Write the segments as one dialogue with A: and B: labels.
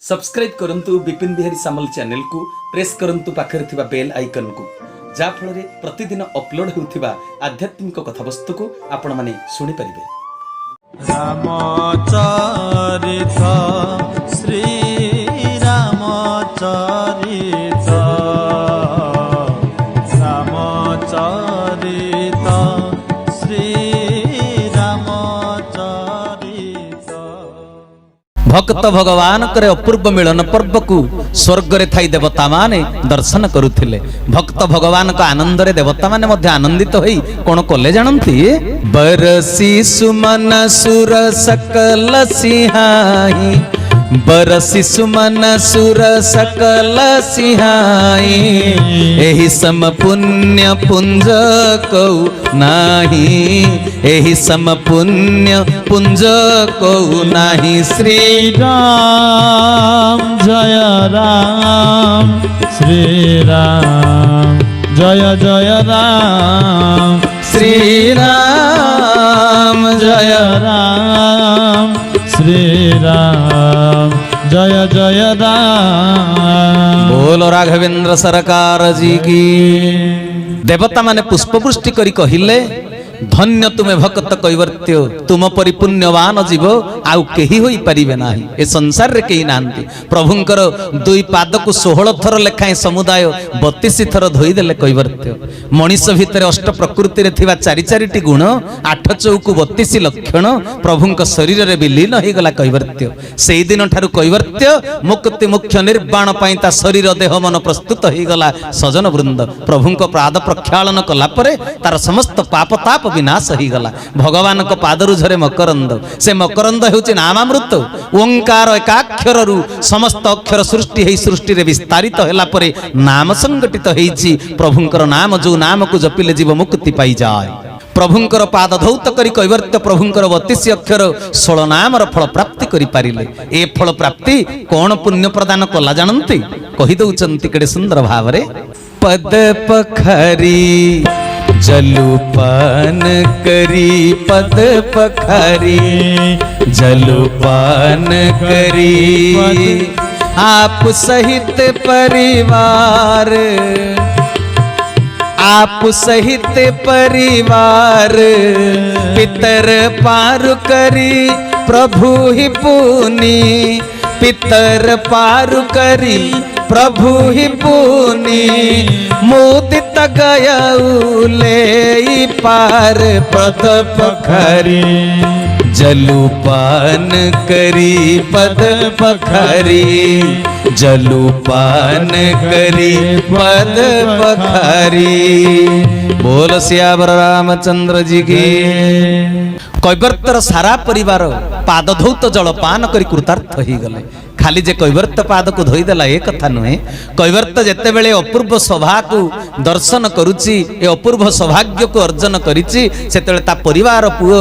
A: Subscribe करंतु विपिन बिहारी सामल channel को press करंतु पाखरे थिबा बेल आइकन को जा फल रे प्रतिदिन अपलोड होउथिबा आध्यात्मिक कथावस्तु को आपण माने सुनि परिबे।
B: रामचरित श्री रामचरित रामचरित श्री रामचरित।
C: भक्त भगवान करे अपूर्व मिलन पर्व को स्वर्ग रे थाई देवता माने दर्शन करुथिले। भक्त भगवान का आनंद रे देवता माने मध्य आनंदित होई कोन कले जानंती बरसी सुमन सुर सकल सिहाई बरसी सुमन सुर सकल सिहाई एहि सम पुण्य पुंज को नाही एहि सम पुण्य पुंज को नाही। श्री
B: राम जय राम श्री राम जय जय राम
C: श्री राम
B: जय राम श्री राम जय जय राम।
C: बोलो राघवेंद्र सरकार जी की। देवता माने पुष्पवृष्टि करी कहिले धन्य तुमे भक्त कैवर्त्य तुम परि पुण्यवान जीव आउ केही होई परिबे नाही ए संसार रे केही नांती। प्रभुंकर दुई पाद को 16 थर लेखाए समुदाय 32 थर धोई देले कैवर्त्य। मनीष भितर अष्ट प्रकृति रे थिबा चारि चारिटी गुण 8 चौकु 32 लक्षण प्रभुंक शरीर रे विलीन होई गला कैवर्त्य। सेही दिन ठारु कैवर्त्य मुक्ति मुख्य निर्वाण पई ता शरीर देह मन प्रस्तुत होई गला। सजन वृंद प्रभुंक पाद प्रक्षालन कला परे तार समस्त पाप ताप विनाश ही गला। भगवान को पादरु झरे मकरंद से मकरंद हेउची नामामृत ओंकार एकाक्षर रु समस्त अक्षर सृष्टि हेई सृष्टि रे विस्तारित होला परे नाम संगठित हेइची। प्रभुंकर नाम जो नाम को जपिले जीव मुक्ति पाई जाय। प्रभुंकर पाद धौत करी कैवर्त्य प्रभुंकर 32 अक्षर 16 नामर फल प्राप्ति करि पारिले। ए फल प्राप्ति कोन पुण्य प्रदान कला जानंती कहि दउचंती केडे सुंदर भावरे पद पखरी जलुपान करी पद पखरी जलुपान करी आप सहित परिवार आप सहित परिवार पितर पार करी प्रभु ही पुनी पितर पार करी प्रभु ही पुनी मुदित गयउले पार पद पखरी जलुपान करी पद पखरी जलुपान करी पद पखरी। बोल सियावर रामचंद्र जी की। कैवर्तर सारा परिवार पाद धौत जलपान करी कृतार्थ ही गले। खाली जे कैवर्त पाद को धोई देला ए कथा नुहे। कैवर्त जेते बेले अपूर्व सभा को दर्शन करुची ए अपूर्व सौभाग्य को अर्जन करिची सेतेले ता परिवार पुओ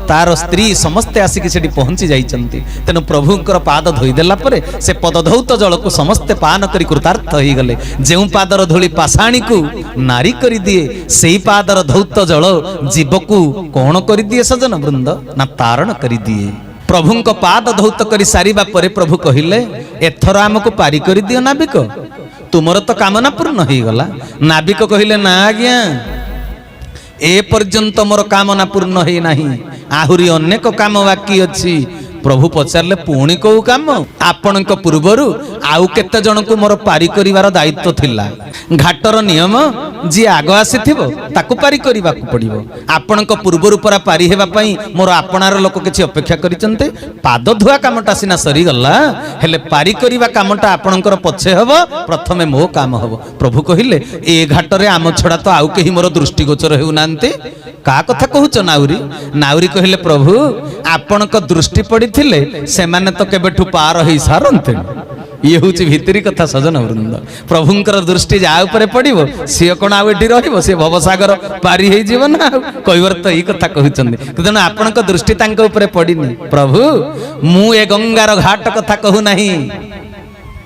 C: तार स्त्री समस्ते आसिक सेठी पहुंची जाइचंती। तेनु प्रभुंकर पाद धोई देला परे से पद धौत जल को समस्ते पान करी कृतार्थ ही गले। जेउ पादर धूली पाषाणी को नारी करी दिए सेही पादर धौत जल जीव को कोण करी दिए सजन वृंद ना तारण करी दिए। प्रभुंक पाद धौत करी सारिबा परे प्रभु कहिले एथर आमको पारी करी दियो नाविक तुमर तो कामना पूर्ण हो गला। नाविक कहिले ना आज्ञा ए पर्यंत मोर कामना पूर्ण है नाही आहुरी अनेक काम बाकी अछि। प्रभु पचारले पुणी को काम आपणक पूर्वरु आउ केते जन को मोर पारी करिवार दायित्व थिला। घाटर नियम जी आग आसीथिबो ताकु पारी करिबा को पड़िबो। आपणक पूर्वरु परा पारी हेबा पई मोर आपणार लोक किछि अपेक्षा करिचंते। पाद धुआ कामटा सिना सरी गल्ला हेले पारी करिबा कामटा आपणकर पछे हबो प्रथमे मो काम हबो। प्रभु कहिले ए घाटरे आम छडा तो आउ केही मोर दृष्टि गोचर हेउ नांते का कथा कहूच नाउरी। नाउरी कहिले प्रभु आपणक दृष्टि पड़ी थिले सेमाने तो केबेठु पार होई सारंते। ये हूँ भितरी कथा सजन वृंद। प्रभुंकर दृष्टि जा ऊपर पड़ो सी कौन आउ एटी रो सी भवसागर पारी हो जीव ना कैवर्त ये कथा कहते तेणु आपण दृष्टि ऊपर पड़नी। प्रभु मु ए गंगार घाट कथा कहू नहीं।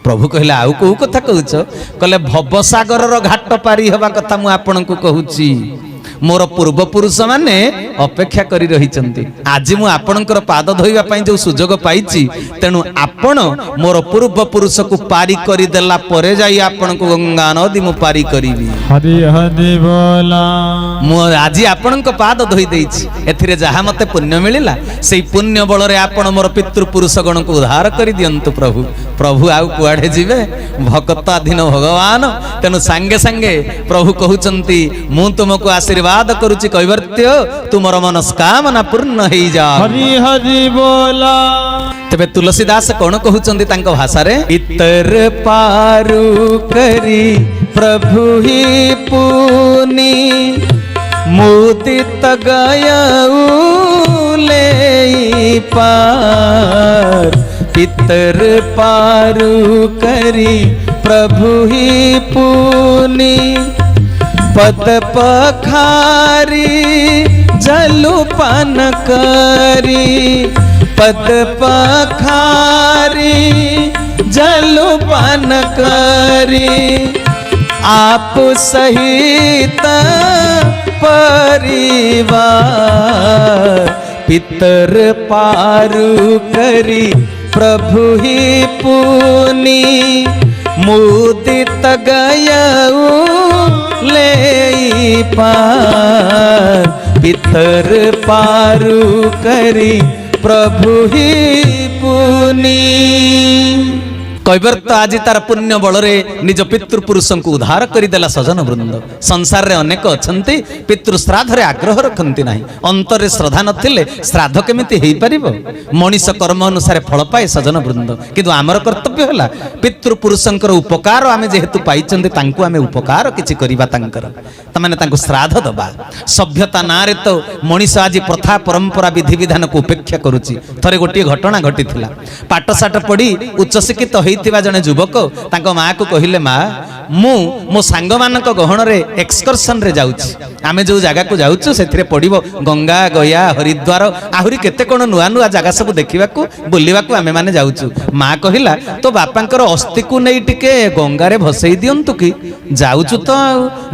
C: प्रभु कहले आउ को कथा कहूच कहले भवसागर घाट पारी हवा कथा मु आपण को कहूची मोर पूर्वपुरुष माने अपेक्षा करी रहिचंती आज मु आपणकर पाद धोइबा पई जो सुजोग पाइछि तेनु आपण मोर पूर्वपुरुष को पारी करी देला परे जाई आपण को गंगा नदी मु पारी करिवि
B: हरि हरि बोला
C: मु आज आपणक पाद धोई देइछि एथिरे जहा मते पुण्य मिलिला सेई पुण्य बल रे आपण मोर पितृपुरुष गण को उद्धार करी दियंतु प्रभु प्रभु आउ कुआडे जिवे भक्ताधीन भगवान तेनु संगे संगे प्रभु कहउचंती मु तुमको आशीर्वाद करूची कैवर्त्य तुमर मनस्कामना पूर्ण हेई जा
B: हरि हरि बोला
C: तेबे तुलसीदास कोन कहउचंती तांको भाषा रे इतर पारु करी प्रभु ही पुनी मुदित गयऊ ले पार पितर पारु करी प्रभु ही पुनी पद पखारी जलुपान करी पद पखारी जलुपान करी आप सहित परिवार पितर पारु करी प्रभु ही पुनी मुदित गयऊ ले पार पितर पारु करी प्रभु ही पुनी कैवर्त आज तार पुण्य बल निज पितृपुरुष को उद्धार करदेला सजन वृंद संसार रे अनेक अछंती पितृ श्राद्ध रे आग्रह रखंती नाही अंतरे श्रद्धा नथिले श्राद्ध केमिति हेई परिबो मनीष कर्म अनुसार फल पाए सजन वृंद किंतु आमर कर्तव्य होला पितृपुरुषंकर उपकार आमे जेहेतु पाइचंती तांको आमे उपकार किछि करिबा तांकर तमाने तांको श्राद्ध दबा सभ्यता नारे तो मनीष आज प्रथा परंपरा विधि विधान को उपेक्षा करूची थरे गोटी घटना घटिथिला पाठशाठ पढ़ी उच्च शिक्षित होइतिबा जने युवक तांको मां को कहिले मां मु मो सांग मानक गहण रे एक्सकर्शन रे जाउची आमे जो जगह को जाउछु सेथिरे पडिबो गंगा गया हरिद्वार आहुरी केते कोन नुआ नुआ जगह सब देखिबा को बुलिबा को आमे माने जाउछु मां कहिला तो बापांकर अस्थि को नै टिके गंगा रे भसई दियंतु कि जाउछु तो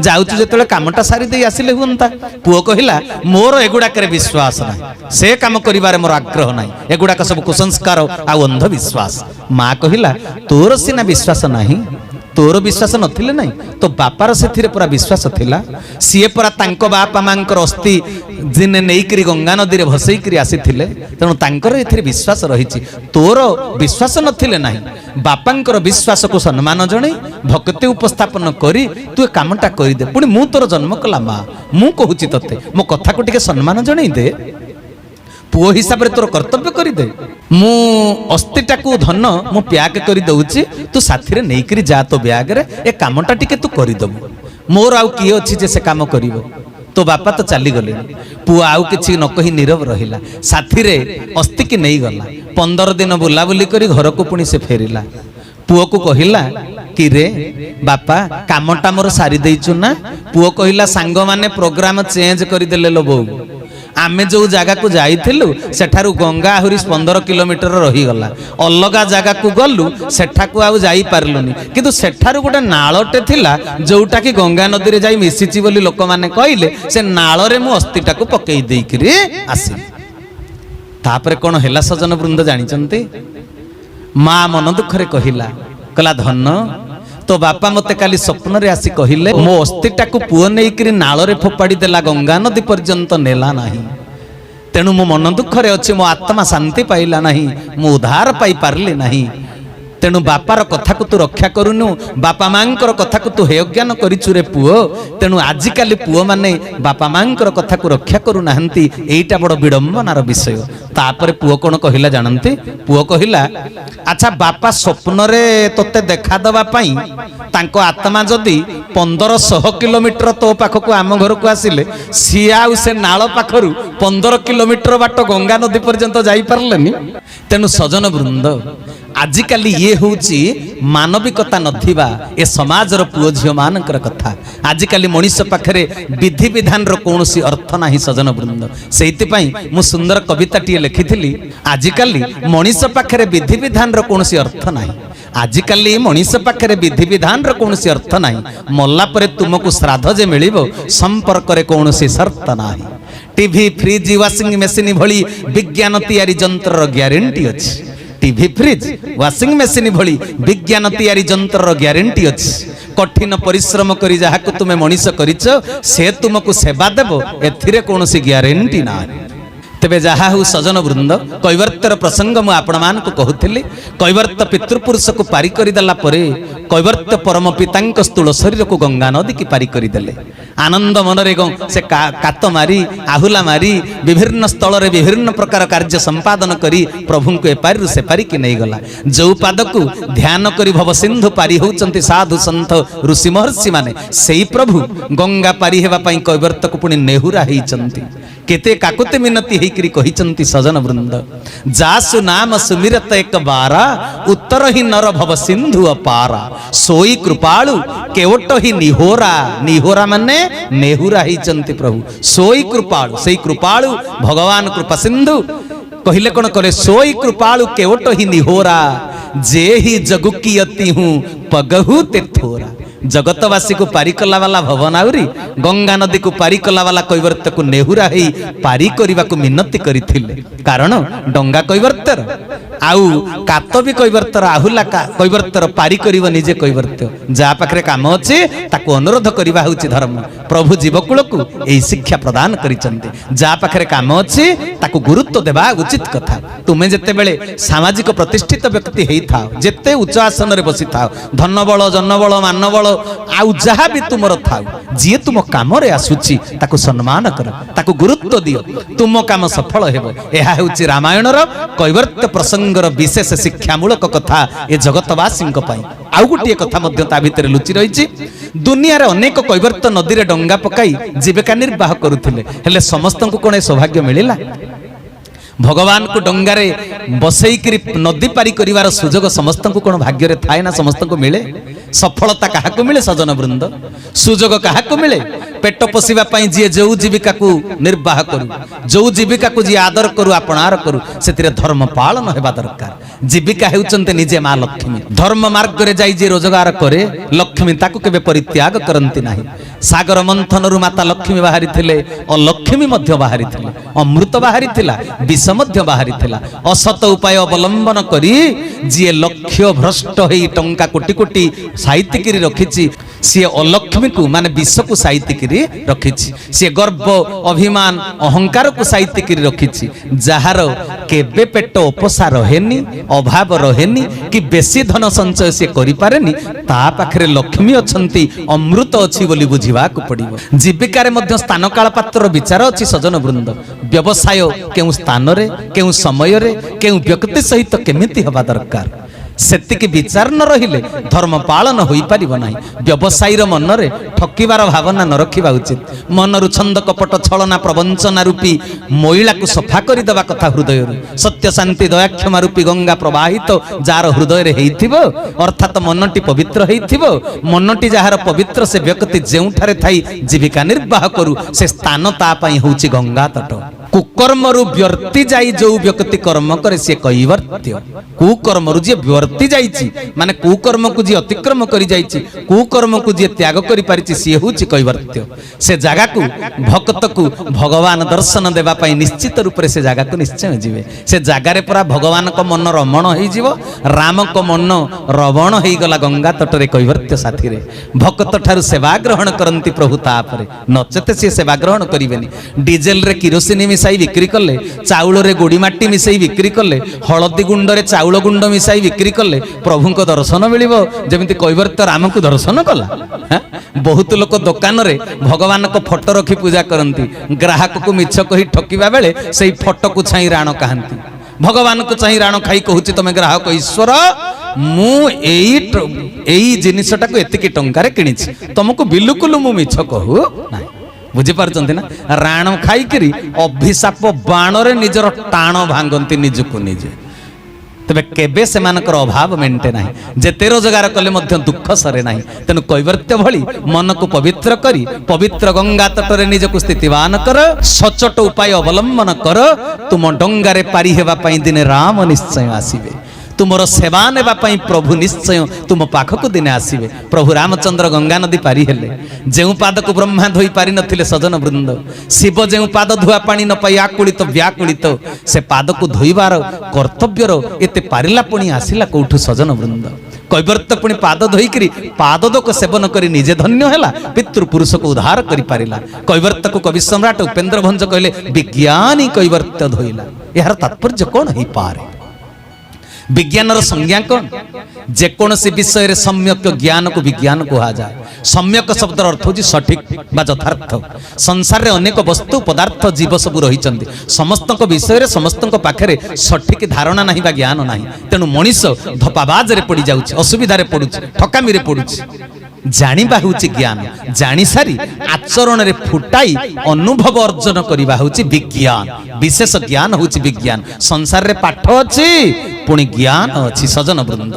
C: जाउछु जेतले कामटा सारी देई आसिले हुंता पुओ कहिला मोर एगुडा करे विश्वास नै से काम करिबारे मोर आग्रह नै एगुडा का सब कुसंस्कार आ अंध विश्वास मां कहिला तोर सिना विश्वास नाही तोर विश्वास नथिले नाही तो बापार सेथिरे पूरा विश्वास थिला सीए पूरा तांको बापा मांकर अस्थि जिने नेइकरी गंगा नदी रे भसईकरी आसीथिले तेणु तांकर एथिरे विश्वास रहिछि तोर विश्वास नथिले नाही बापांकर विश्वास को सम्मान जणे भक्ति उपस्थापन करी तू कामटा करि दे पुनी मु तोर जन्म कला मा मु कहूची तते मो कथा को टिके सम्मान जणै दे पुओ हिसाब रे तोर कर्तव्य करि दे मु अस्थिटा को धन मु प्याक करि दउची तू साथी रे नेइकरी जा तो ब्याग रे ए कामटा टिके तू करि दबु मोर आउ की अछि जे से काम करिवो तो बापा तो चली गले पुआ आउ किछि न कहि नीरव रहिला साथी रे अस्ति की नहीं गला 15 दिन बुला बुली करी घर को पुनी से फेरिला पुओ को कहिला कि रे बापा कामटा मोर सारी देइछु ना पुओ कहिला सांग माने प्रोग्राम चेंज करि देले लो बो आमे जो जगह को जाइथिलु सेठारु गंगा आहुरी 15 किलोमीटर रही गला अलगा जगह को गलु सेठा को आउ जाई पारलुनी किंतु सेठारु गोटे नाळटे थिला जोटा कि गंगा नदी रे जाई मिसिची बोली लोक माने कहिले से नाळ रे मु अस्थिटा को पकेई देई करी आसी तापरे कोन हेला सजन वृंद जानि चंती मां मन दुख रे कहिला कला धन तो बापा मते काली स्वप्न रे आसी कहिले मो अस्थिटा को पुओ नेई करी नाळ रे फोपाडी देला गंगा नदी पर्यंत नेला नाही तेणु मो मन दुख रे अछि मो आत्मा शांति पाइला नाही मो उद्धार पाई पारली नाही तेणु बापार कथा को तू रक्षा करूनु बापा मांकर कथा को तू हेयज्ञान करिछु रे पुओ तेणु आजि काली पुओ माने बापा मांकर कथा को रक्षा करू नाहंती एईटा बड़ विडंबनार विषय तापर पुओ कोन कहिला जानंती पुओ कहिला अच्छा बापा स्वप्न रे तोते देखा दवा पई तांको आत्मा जदी 1500 किलोमीटर तो पाख को आम घर को आसिले सिया आउ से नाळ पाखरु 15 किलोमीटर बाट गंगा नदी पर्यंत जाई पारलेनी तेणु सजन वृंद आजिकाली ये होची मानविकता नथिबा ए समाजर पुओ झियो मानकर कथा। आजिकाली मनीष पाखरे विधि विधान रो कोनोसी अर्थ नाही सजन वृंद। सेति पई मु सुंदर कविताटी लिखिथिली। आजिकाली मनीष पाखरे विधि विधान रो कोनोसी अर्थ नाही। आजिकाली मनीष पाखरे विधि विधान रो कोनोसी अर्थ नाही। मल्ला परे तुमको श्राद्ध जे मिलिबो संपर्क रे कोनोसी शर्त नाही। टीवी फ्रिज वाशिंग मशीन भली विज्ञान तैयारी यंत्र ग्यारंटी अछि। टीवी फ्रिज वाशिंग मशीन भली विज्ञान तैयारी यंत्र ग्यारंटी अछि। कठिन परिश्रम करी जहाको तुमे मनीष करिछ से तुमको सेवा देबो एथिरे कोनोसी ग्यारंटी ना। तेबे जहा हु सजन वृंद कैवर्तर प्रसंग मु आपण मान को कहूथिली। कैवर्त पितृपुरुष को पारी करी देला परे कैवर्त परम पितांक स्थूल शरीर को गंगा नदी की पारी करी देले। आनंद मनरे से कात मारी आहुला मारी विभिन्न स्थल रे विभिन्न प्रकार कार्य संपादन करी प्रभु को एपारी से पारी की नहीं गला। जो पाद को ध्यान करी भव सिंधु पारी होचंती साधु संत ऋषि महर्षि माने सेई प्रभु गंगा पारी हेबा पई कैवर्त को पुनी नेहुरा हेचंती। केते काकुते मिनती हेकरी कहिचंती सजन वृंद। जासु नाम सुमिरत एक बारा उत्तर ही नर भव सिंधु अपारा। सोई कृपाळु केवट ही निहोरा। निहोरा माने नेहुरा हेचंती प्रभु। सोई कृपाळु सेई कृपाळु भगवान कृपा सिंधु कहले कोन करे सोई कृपाळु केवट ही निहोरा। जे ही जगु की अति हूँ पगहु ते थोरा। जगतवासी को पारी कला वाला भवनाउरी गंगा नदी को पारी कला वाला कैवर्त को नेहुरा ही पारी करने को मिनती करथिले। कारण डंगा कैवर्तर आउ कात भी कैवर्तर आहुला कैवर्तर पारी करिव निजे कैवर्त। जा पाखरे काम अछि ताको अनुरोध करिवा होछि धर्म। प्रभु जीवकुल को एई शिक्षा प्रदान करिसंते। जा पाखरे काम अछि ताको गुरुत्व देबा उचित कथा। तुमे जते बेले सामाजिक प्रतिष्ठित व्यक्ति हेई थाओ जते उच्च आसन रे बसी थाओ धन बळ जन बळ मान बळ आउ जहा भी तुमर थाउ जी तुम काम रे आसुची ताको सम्मान कर ताको गुरुत्व दियो तुम काम सफल हेबो। एहा होछि रामायण रो कैवर्त प्रसंगर विशेष शिक्षामूलक कथा ए जगतवासी पई। आउ गोटे कथा मध्य ता भितर लुचि रहिछि। दुनिया रे अनेक कैवर्त नदी रे डंगा पकाई जीविका निर्वाह करुथिले हेले समस्त को कोन सौभाग्य मिलिला? भगवान को डंगारे बसईकरी नदी पारी करिवार सुजोग समस्त को कोन भाग्य रे थाए ना? समस्त को मिले? सफलता कहा को मिले सजन वृंद? सुजोग कहा को मिले? पेट पोषिबा पई जे जो जीविका को निर्वाह करू जो जीविका को जी आदर करू अपनार करू सेतिरे धर्म पालन हेबा दरकार। जीविका हेउचंते निजे मां लक्ष्मी। धर्म मार्ग रे जाई जे रोजगार करे लक्ष्मी ताको केबे परित्याग करंती नाही। सागर मंथन रु माता लक्ष्मी बाहरी थिले अलक्ष्मी मध्य बाहरी थिले अमृत बाहरी थिला विष मध्य बाहरी थिला। असत उपाय अवलंबन करी जे लक्ष्य भ्रष्ट हेई टंका कोटी कोटी साहित्यिकी रखिछि सी अलक्ष्मी को माने विष को साहित्यिकी रखिछि। सी गर्व अभिमान अहंकार को साहित्यिकी रखिछि। जहार केबे पेट उपसा रहेनी अभाव रहेनी कि बेसी धन संचय से करि पारेनी ता पाखरे लक्ष्मी अछंती अमृत अछि बोली बुझिबा को पड़िबो। जीविका रे मध्य स्थान काल पात्र विचार अछि सजन वृंद। व्यवसाय केउ स्थान रे केउ समय रे केउ व्यक्ति सहित केमिति हबा दरकार सेतिकी विचार न रहिले धर्म पालन होई पारिबो नाही। व्यवसायी रो मन रे ठकीबार भावना न रखिबा उचित। मनरु छंद कपट छलना प्रवंचना रूपी महिला को सफा करि देबा कथा हृदय रे। सत्य शांति दया क्षमा रूपी गंगा प्रवाहित जार हृदय रे हेइथिबो अर्थात मनटी पवित्र हेइथिबो। मनटी जहार पवित्र से व्यक्ति जेउठारे थाई जीविका निर्वाह करू से स्थान ता पई होउची गंगा तट। कुकर्मरु व्यर्ति जाई जो व्यक्ति कर्म करे से कैवर्त्य। कुकर्मरु जे व्यर्ति जाईची माने कुकर्म को जी अतिक्रम करी जाईची कुकर्म को जी त्याग करि पारिची से होउची कैवर्त्य। से जागा को भक्त को भगवान दर्शन देबा पई निश्चित रूप से जागा को निश्चय जीवे। से जागा रे पूरा भगवान को मन रमण होई जीवो। राम को मन रवण होई गला गंगा तट रे कैवर्त्य साथी रे। भक्त ठारु सेवा ग्रहण करंती प्रभु ता परे नचते से सेवा ग्रहण करिवेनी। डीजेल रे किरोसिन मिसाई बिक्री कले चाउल रे गोड़ी माटी मिसाई बिक्री कले हळदी गुंड रे चाउल गुंड मिसाई बिक्री कले प्रभु को दर्शन मिलिबो जेमिति कैवर्त्य राम को दर्शन कला। बहुत लोक दुकान रे भगवान को फोटो रखी पूजा करंती ग्राहक को मिछ कही ठकिबा बेले सेई फोटो को छाई राण कहांती। भगवान को छाई राण खाई कहूची तमे ग्राहक ईश्वर मु एई जिनिसटा को एतिकी टंका रे किनिछि तुमको बिल्कुल मु मिछ कहू नाही। बुझी पारचंती ना? राण खाई करी अभिशाप बाण रे निजर टाण भांगंती निजको निजे। तेबे केबे सेमानकर अभाव मेंटे नाही जेते रोजगार कले मध्य दुख सरे नाही तेनु कैवर्त्य भली मन को पवित्र करी पवित्र गंगा तटरे निजको स्थितिवान कर सचोट उपाय अवलंबन कर तुम डंगारे पारी हेबा पई दिने राम निश्चय आसीबे तुमर सेवा नेबा पई प्रभु निश्चय तुम पाखक दिने आसीबे प्रभु रामचंद्र गंगा नदी पारी हेले जेउ पाद को ब्रह्मा धोई पारी नथिले सजन वृंद शिव जेउ पाद धुआ पानी न पाई आकुलित व्याकुलित से पाद को धोइबार कर्तव्यर एते पारिला पुणी आसिला कोठु सजन वृंद कैवर्त पुणी पाद धोईकरी पादोदक सेवन करी निजे धन्य हैला पितृ पुरुष को उद्धार करी पारिला कैवर्त को कवि सम्राट उपेंद्र भंज कहले विज्ञानी कैवर्त धोइला यार तात्पर्य कोन ही पारे विज्ञान संज्ञा कौन जेकोसी विषय रे सम्यक ज्ञान को विज्ञान कहा जाए सम्यक शब्द अर्थ हूँ सठिक बा यथार्थ संसार रे अनेक वस्तु पदार्थ जीव सब रही समस्त विषय रे समस्त पाखे सठिक धारणा नहीं बा ज्ञान नहीं तेणु मनीष धपाबाज रे पड़ जाउछि असुविधा रे पड़ुछि ठकामी रे पड़ुछि जानिबा होछि ज्ञान जानि सारी आचरण रे फुटाई अनुभव अर्जन करिबा होछि विज्ञान विशेष ज्ञान होछि विज्ञान संसार रे पाठ अछि पुणी ज्ञान अछि सजन वृंद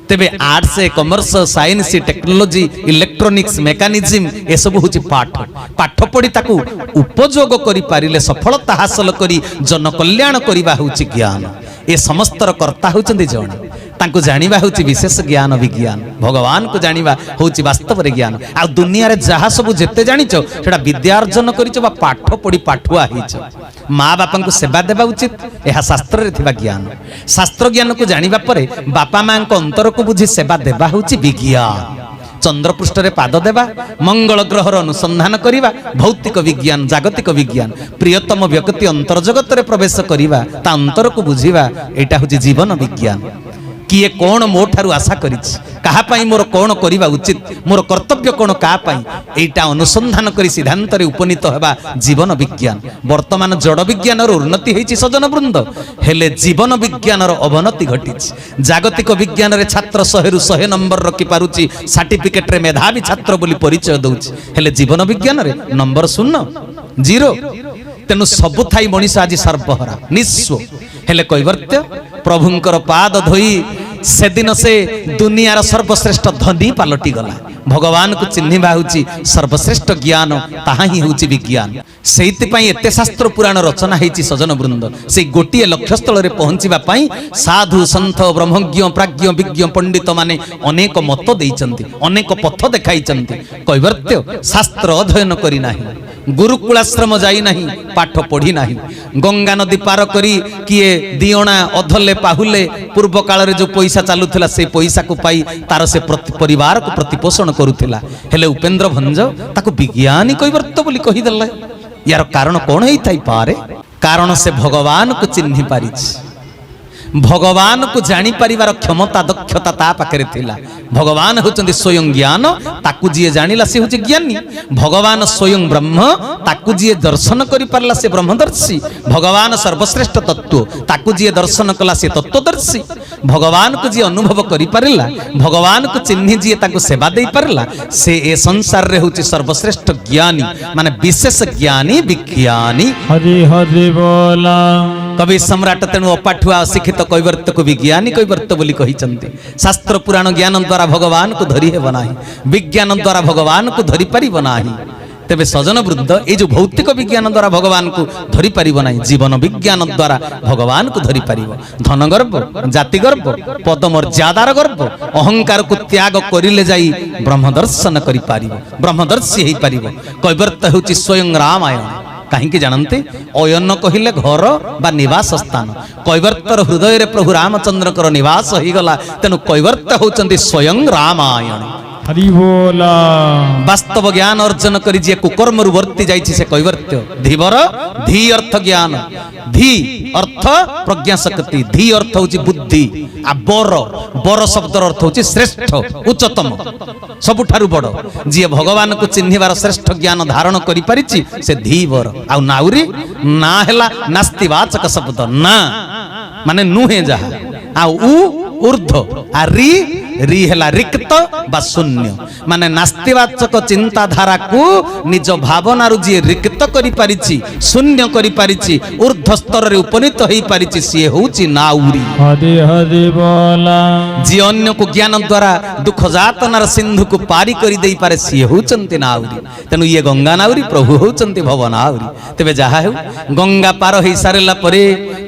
C: तेबे arts commerce science technology electronics mechanism ए सब होछि पाठ पाठ पढ़ी ताकू उपयोग करि पारिले सफलता हासिल करी जन कल्याण करिबा होछि ज्ञान ए समस्तर कर्ता होचंदी जणे तांको जानिबा होछि विशेष ज्ञान विज्ञान भगवान को जानिबा होछि वास्तव रे ज्ञान आ दुनिया रे जहा सब जेते जानिचो सेटा विद्यार्जन करिचो बा पाठ पढ़ी पाठुआ हिचो माँ बापा को सेवा देवा उचित यह शास्त्र रे थिबा ज्ञान शास्त्र ज्ञान को जानिबा परे बापा माँ को अंतर को बुझी सेवा देवा होछि विज्ञान चंद्रपृष्ठ रे पाद देवा मंगल ग्रहर अनुसंधान करिबा भौतिक विज्ञान जागतिक विज्ञान प्रियतम व्यक्ति अंतर्जगत रे प्रवेश करिबा ता अंतर को बुझिबा एटा होछि जीवन विज्ञान किए कौन मो ठारू आशा करिछि कहा पाई मोर कौन करिबा उचित मोर कर्तव्य कौन का पाई एटा अनुसंधान करी सिद्धांत रे उपनीत हेबा जीवन विज्ञान वर्तमान जड़ विज्ञान रो उन्नति होइछि सजन वृंद हेले जीवन विज्ञान रो अवनति घटिछि जागतिक विज्ञान रे छात्र 100 रु 100 नंबर रखि पारुछि सर्टिफिकेट रे मेधावी छात्र बोली परिचय दउछि हेले जीवन विज्ञान रे नंबर 0 0 तेनु सबु थाई मनीष आज सर्वहरा निस्व हेले कैवर्त्य प्रभुंकर पाद धोई से दिन से दुनियार सर्वश्रेष्ठ धनी पालटी गला भगवान को चिन्हिबा होछि सर्वश्रेष्ठ ज्ञान ताहा ही होछि विज्ञान सेति पई एते शास्त्र पुराण रचना हेछि सजन वृंद से गोटिए लक्ष्य स्थल रे पहुंचीबा पई साधु संत ब्रह्मज्ञ प्राज्ञ विज्ञ पंडित माने अनेक मत देइचंती अनेक पथ देखाइचंती कैवर्त्य शास्त्र अध्ययन करी नाही गुरुकुलाश्रम जाई नाही पाठ पढ़ी नाही गंगा नदी पार करी किए दियणा अधले पाहुले पूर्व काल रे जो पैसा चालुथिला से पैसा को पाई तार से परिवार को प्रतिपोषण करुथिला हेले उपेंद्र भंज ताको विज्ञानी कैवर्त्य बोली कहि देले यार कारण कोन हेई थाई पारे कारण से भगवान को चिन्हि पारिछि भगवान को जानी परिवार क्षमता दक्षता ता पाखरे थिला भगवान होचंदी स्वयं ज्ञान ताकू जिए जानिला से होचे ज्ञानी भगवान स्वयं ब्रह्म ताकू जिए दर्शन करि पारला से ब्रह्मदर्शी भगवान सर्वश्रेष्ठ तत्व ताकू जिए दर्शन कला से तत्वदर्शी भगवान को जिए अनुभव करि पारला भगवान को चिन्हि जिए ताकू सेवा देई पारला से ए संसार रे होचे सर्वश्रेष्ठ ज्ञानी माने विशेष ज्ञानी विज्ञानी
B: हरि हरि बोला
C: कवि सम्राट तेणु अपाठुआ अशिक्षित कैवर्त्य को विज्ञानी कैवर्त्य बोली कहिचंती शास्त्र पुराण ज्ञान द्वारा भगवान को धरी हेब नाही विज्ञान द्वारा भगवान को धरी परिब नाही तेबे सजन वृंद ए जो भौतिक विज्ञान द्वारा भगवान को धरी परिब नाही जीवन विज्ञान द्वारा भगवान को धरी परिब धन गर्व जाति गर्व पद मर्यादार गर्व अहंकार को त्याग करिले जाई ब्रह्म दर्शन करि पारिब ब्रह्मदर्शी हेई पारिब कैवर्त्य होछि स्वयं रामायण कहीं जानते अयन कहले घर बा निवास स्थान कैवर्त्यर हृदय रे प्रभु रामचंद्र निवास हो गला तेणु कैवर्त्य होचंदी स्वयं रामायण
B: हरि बोला
C: वास्तव ज्ञान अर्जन करी जे कुकर्म रु वर्ती जाइछि से कैवर्त्य धीवर धी अर्थ ज्ञान धी अर्थ प्रज्ञा शक्ति धी अर्थ होछि बुद्धि आ बर बर शब्दर अर्थ होछि श्रेष्ठ उच्चतम सबुठारु बड़ जी भगवान को चिन्हिबार श्रेष्ठ ज्ञान धारण करि परिछि से धीवर आ नाउरी ना हैला नास्तिवाचक शब्द ना माने नुहे जहा आ उ ऊर्ध्व आ री ରି ହେଲା ରିକ୍ତ ବା ଶୂନ୍ୟ ମାନେ ନାସ୍ତିବାଚକ ଚିନ୍ତାଧାରା को निज भावना जी रिक्त करि पारिछि शून्य करि पारिछि ऊर्ध्व स्तर रे उपनीत होई पारिछि सी होउछि नाउरी
B: हरि हरि बोला
C: जी अन्य को ज्ञान द्वारा दुख जातनार सिंधु को पारी करि देई पारे सी होउचंती नाउरी तेनु ये गंगा नाउरी प्रभु होउचंती भवनाउरी तेबे जहा हेउ गंगा पार होई सारेला परे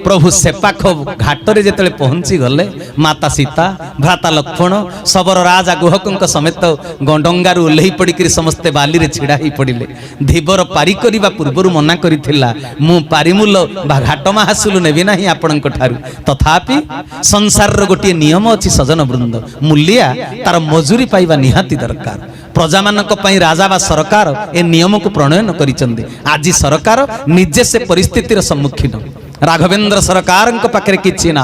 C: प्रभु से पाख घाट रे जेतले पहुंची गले माता सीता भ्राता लक्ष्मण सबर राजा गुहकंक समेत गंडंगारू ओल्ही पड़ी करी समस्ते बाली रे छिड़ा ही पड़िले धीबर पारी करिबा पूर्वरु मना करिथिला मु पारिमूल बा घाट महासुलु नेबी नाही आपणक ठारू तथापि संसार रो गोटे नियम अछि सजन वृंद मूल्या तार मजूरी पाइबा निहाती दरकार प्रजा मानक पई राजा बा सरकार ए नियम को प्रणयन करिचंदी आजि सरकार निजे से परिस्थितिर सम्मुखीन राघवेंद्र सरकार पाखे किछि ना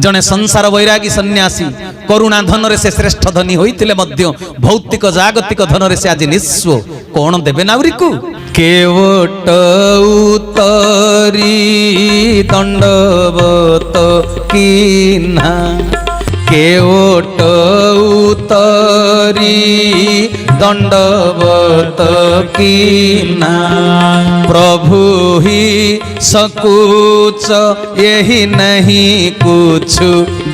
C: जने संसार वैरागी सन्यासी करुणा धन रे से श्रेष्ठ धनी होइतिले मध्य भौतिक जागतिक धन रे से आज निस्व कोण देबे नाउरी को केवट उतरी दंडवत कीना केवट उतरी दंडवत कीना प्रभु ही सकुच यही नहीं कुछ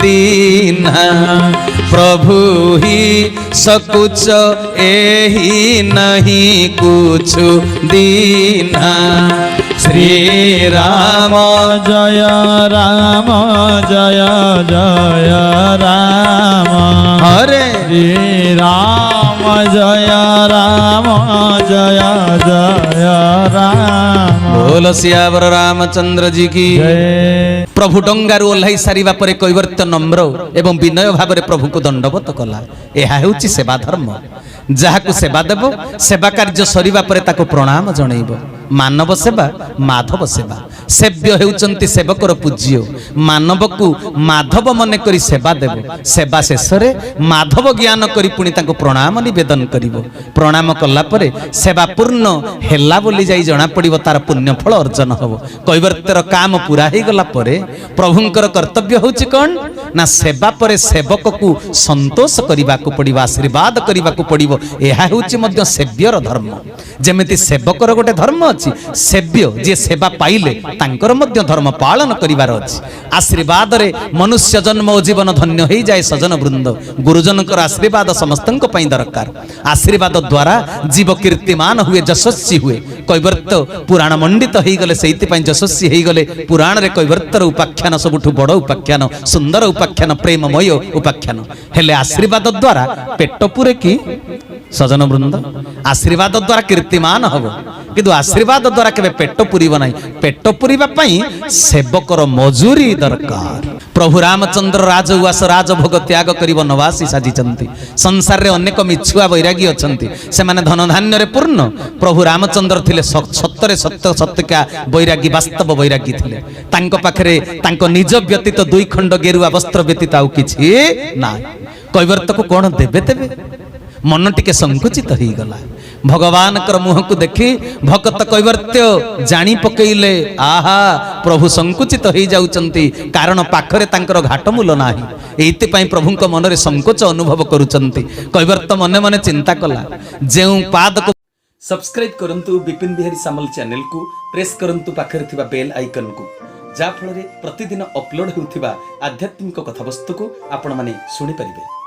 C: दीना प्रभु ही सकुच यही नहीं कुछ दीना श्री राम
B: जय राम जय जय राम
C: हरे
B: श्री राम जय राम जय जय राम
C: बोल सियावर रामचंद्र जी की
B: जय
C: प्रभु डंगारू ओह्लाई सारिबा परे कैवर्त्य नम्र एवं विनय भाव में प्रभु को दंडवत कला यह हेउची सेवा धर्म जहाकू सेवा देव सेवा कार्य सरिबा परे ताको प्रणाम जणैब मानव सेवा माधव सेवा सेव्य हेउचंती सेवकर पूज्य मानव को माधव मन करी सेवा देव सेवा शेष रे माधव ज्ञान करी पुणी ताको प्रणाम निवेदन करिवो प्रणाम कला परे सेवा पूर्ण हेला बोली जाई जणा पड़िबो तार पुण्य फल अर्जन हबो कैवर्त्यर काम पूरा हे गला परे प्रभुंकर कर्तव्य होउची कोन ना सेवा परे सेवक को संतोष करिबा को पड़िबो आशीर्वाद करिबा को पड़िबो एहा हेउची मध्य सेव्यर धर्म जेमिति सेवकर गोटे धर्म अछि सेव्य जे सेवा पाइले तांकर मध्य धर्म पालन करिवार अछि आशीर्वाद रे मनुष्य जन्म ओ जीवन धन्य होई जाय सजन वृंद गुरुजनकर आशीर्वाद समस्तंक पई दरकार आशीर्वाद द्वारा जीव कीर्तिमान हुए यशस्वी हुए कैवर्त्य पुराण मंडित होई गले सेति पई यशस्वी होई गले पुराण रे कैवर्त्यर उपाख्यान सबुठु बड़ उपाख्यान सुंदर उपाख्यान प्रेममय उपाख्यान हेले आशीर्वाद द्वारा पेट पुरे की सजन वृंद आशीर्वाद द्वारा कीर्तिमान हबो किंतु आशीर्वाद द्वारा केबे पेट पुरीब नाही पेट पुरीबा पई सेवकर मजूरी दरकार प्रभु रामचंद्र राजउवास राजभोग त्याग करिब नवासी साजिचंती संसार रे अनेक मिछुआ वैरागी अछंती से माने धन धान्य रे पूर्ण प्रभु रामचंद्र थिले सत्तरे सत्य सत्यका वैरागी वास्तव वैरागी थिले तांको पाखरे तांको निज व्यतीत दुई खंड गेरुआ वस्त्र व्यतीत आउ किछि ना कैवर्त्य को कोन देबे तेबे मन टिके संकुचित हो गला भगवान कर मुह को देखी भक्त कैवर्त्य जानी पकेइले आहा प्रभु संकुचित हो जाउचंती कारण पाखरे तांकर घाटमूल नाही एति पई प्रभुंक मन रे संकोच अनुभव करूचंती कैवर्त्य मने मने चिंता कला जेउ पाद को
A: सब्सक्राइब करंतु विपिन बिहारी सामल चैनल को प्रेस करंतु पाखरे थिबा बेल आइकन को जा फଳରେ प्रतिदिन अपलोड हेउथिबा आध्यात्मिक कथावस्तु को आपण माने सुनि परिबे।